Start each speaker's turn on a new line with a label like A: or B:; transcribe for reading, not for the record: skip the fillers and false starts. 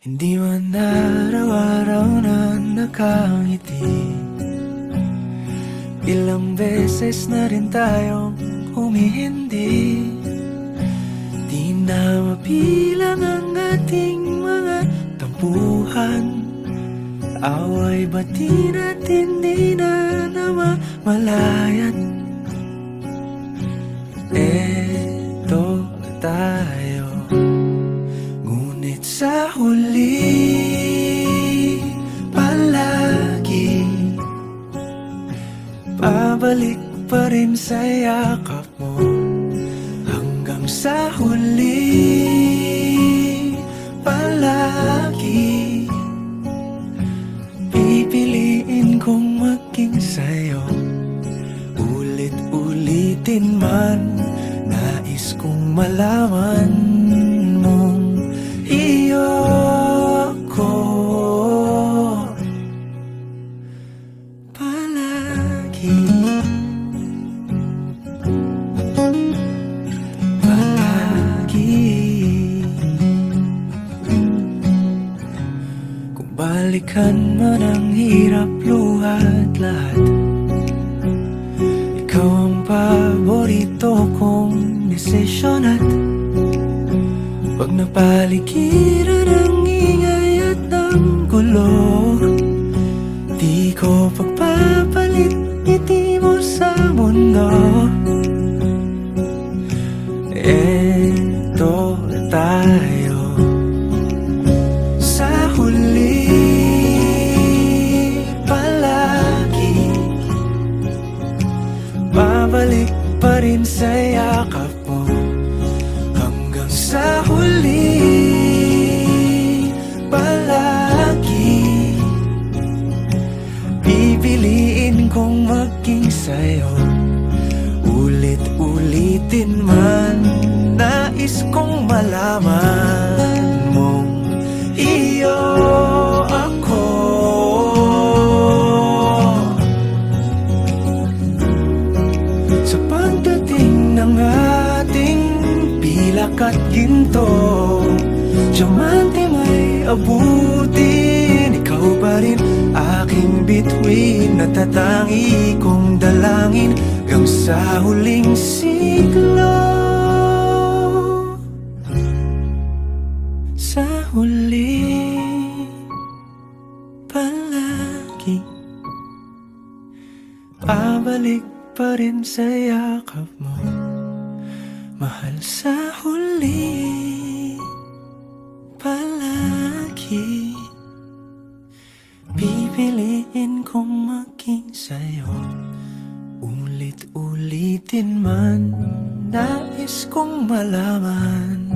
A: Hindi man araw-araw na nakangiti. Ilang beses na rin tayong humihindi. Di na mapilang ang ating mga tampuhan. Away bati natin di na namamalayan. Eto tayo, ngunit sa huli palagi babalik pa rin sa yakap mo. Hanggang sa huli palagi pipiliin kong maging sa'yo. Ulit-ulitin man, nais kong malaman mong iyo ako palagi. Palagi. Kung balikan man ang hirap, luha at lahat, ikaw ang paborito kong desisyon. At pag napaligiran ang ingay at ang gulo, di ko pagpapalit ngiti mo sa mundo. Eto tayo sa huli palagi babalik pa rin sa yakap mo. Hanggang sa huli palagi pipiliin kong maging sa'yo. Ulit-ulitin man, nais kong malaman mong iyo ako. Sa pagdating ng ating pilak at ginto, diamante may abutin, ikaw pa rin aking bituin. Natatangi kong dalangin hanggang sa huling siglo. Sa huli palagi babalik pa rin sa yakap mo, mahal. Sa huli palagi pipiliin kong maging sa'yo. Ulit-ulitin man, nais kong malaman